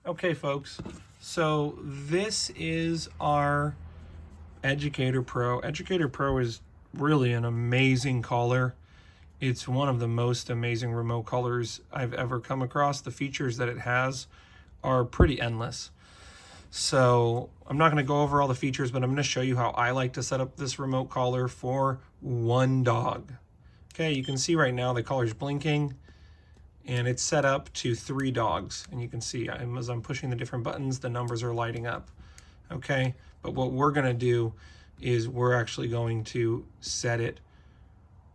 Okay, folks, so this is our Educator Pro. Educator Pro is really an amazing collar. It's one of the most amazing remote collars I've ever come across. The features that it has are pretty endless. So I'm not going to go over all the features, but I'm going to show you how I like to set up this remote collar for one dog. Okay, you can see right now the collar's blinking, and it's set up to 3 dogs. And you can see as I'm pushing the different buttons, the numbers are lighting up. Okay, but what we're going to do is we're actually going to set it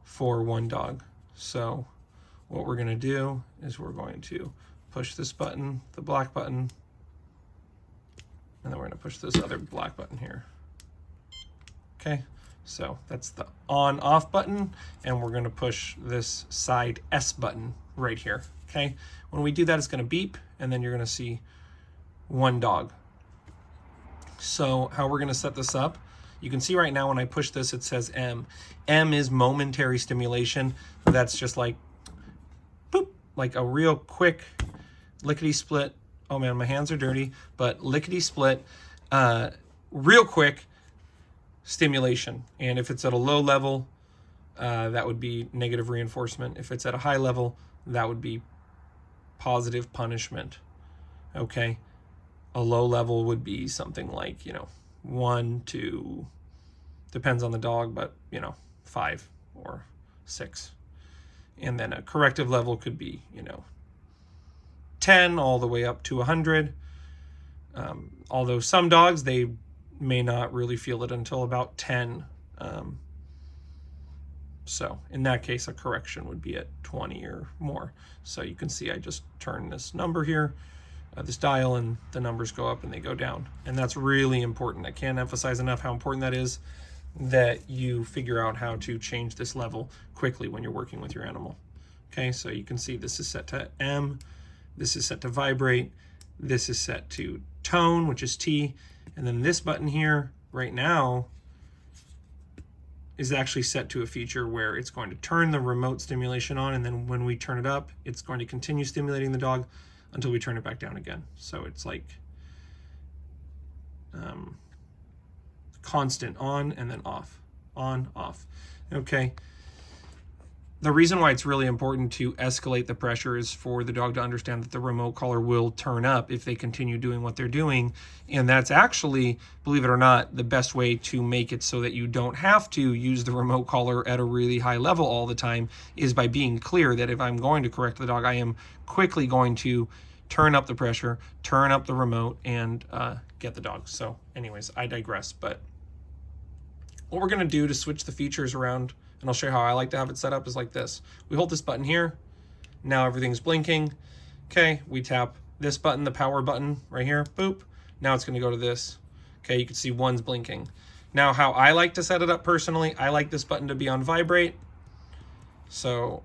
for 1 dog. So what we're going to do is we're going to push this button, the black button, and then we're going to push this other black button here. Okay, so that's the on-off button, and we're going to push this side S button right here. Okay, when we do that, it's going to beep, and then you're going to see 1 dog. So how we're going to set this up, you can see right now when I push this, it says M. M is momentary stimulation. That's just like boop, like a real quick lickety split. Oh man, my hands are dirty, but lickety split, real quick stimulation. And if it's at a low level, that would be negative reinforcement. If it's at a high level, that would be positive punishment. Okay, a low level would be something like, 1 to, depends on the dog, but 5 or 6. And then a corrective level could be 10 all the way up to 100. Although some dogs, they may not really feel it until about 10. So in that case, a correction would be at 20 or more. So you can see I just turn this number here, this dial, and the numbers go up and they go down. And that's really important. I can't emphasize enough how important that is, that you figure out how to change this level quickly when you're working with your animal. Okay, so you can see this is set to M, this is set to vibrate, this is set to tone, which is T, and then this button here right now is actually set to a feature where it's going to turn the remote stimulation on, and then when we turn it up, it's going to continue stimulating the dog until we turn it back down again. So it's like constant on and then off, on, off. Okay. The reason why it's really important to escalate the pressure is for the dog to understand that the remote collar will turn up if they continue doing what they're doing. And that's actually, believe it or not, the best way to make it so that you don't have to use the remote collar at a really high level all the time, is by being clear that if I'm going to correct the dog, I am quickly going to turn up the pressure, turn up the remote, and get the dog. So anyways, I digress. But what we're going to do to switch the features around, and I'll show you how I like to have it set up, is like this. We hold this button here. Now everything's blinking. Okay, we tap this button, the power button right here. Boop. Now it's going to go to this. Okay, you can see 1's blinking. Now how I like to set it up personally, I like this button to be on vibrate. So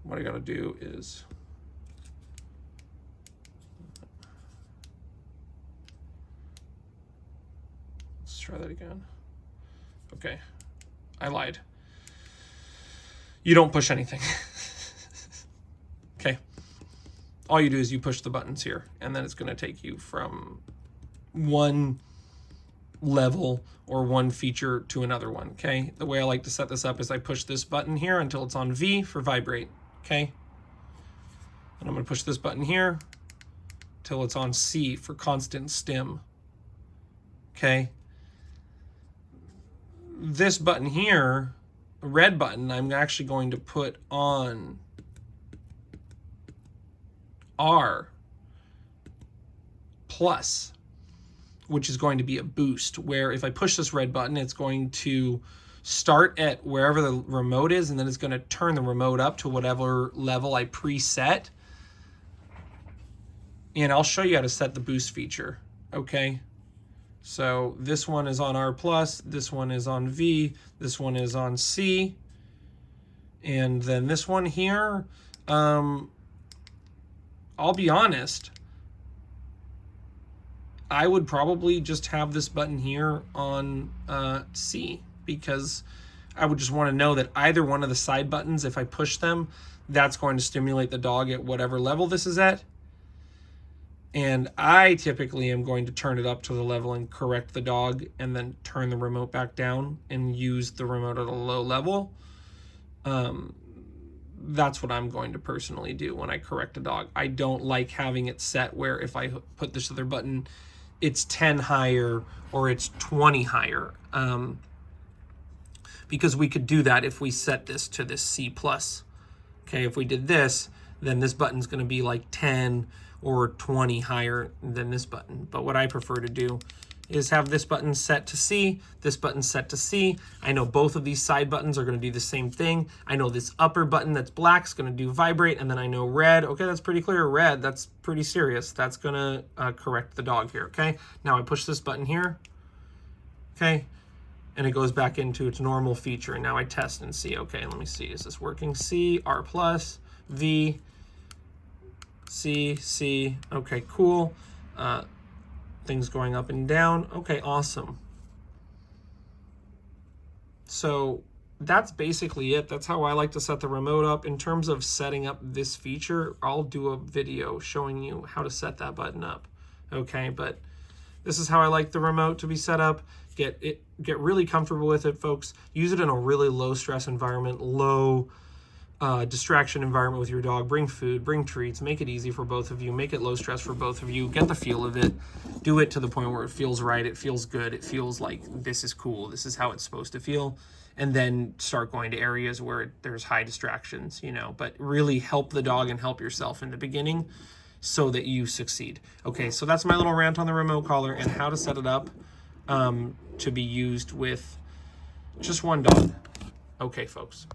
what I got to do is let's try that again. Okay, I lied. You don't push anything. Okay, all you do is you push the buttons here, and then it's going to take you from one level or one feature to another one. Okay, the way I like to set this up is I push this button here until it's on V for vibrate. Okay, and I'm going to push this button here till it's on C for constant stim. Okay, this button here, the red button, I'm actually going to put on R plus, which is going to be a boost, where if I push this red button, it's going to start at wherever the remote is, and then it's going to turn the remote up to whatever level I preset. And I'll show you how to set the boost feature. Okay, so this one is on R+, this one is on V, this one is on C, and then this one here, I'll be honest, I would probably just have this button here on C, because I would just want to know that either one of the side buttons, if I push them, that's going to stimulate the dog at whatever level this is at. And I typically am going to turn it up to the level and correct the dog, and then turn the remote back down and use the remote at a low level. That's what I'm going to personally do when I correct a dog. I don't like having it set where if I put this other button, it's 10 higher or it's 20 higher. Because we could do that if we set this to this C+. Okay, if we did this, then this button's going to be like 10 or 20 higher than this button. But what I prefer to do is have this button set to C, this button set to C. I know both of these side buttons are going to do the same thing. I know this upper button that's black is going to do vibrate, and then I know red. Okay, that's pretty clear. Red, that's pretty serious. That's going to correct the dog here, okay? Now I push this button here, okay? And it goes back into its normal feature. And now I test and see, okay, let me see. Is this working? C, R+, V, C, C. Okay, cool. Things going up and down. Okay, awesome. So that's basically it. That's how I like to set the remote up. In terms of setting up this feature, I'll do a video showing you how to set that button up. Okay, but this is how I like the remote to be set up. Get really comfortable with it, folks. Use it in a really low stress environment, low distraction environment with your dog. Bring food, bring treats, make it easy for both of you, make it low stress for both of you, get the feel of it, do it to the point where it feels right, it feels good, it feels like this is cool, this is how it's supposed to feel, and then start going to areas where there's high distractions, you know, but really help the dog and help yourself in the beginning so that you succeed. Okay, so that's my little rant on the remote collar and how to set it up to be used with just one dog. Okay, folks.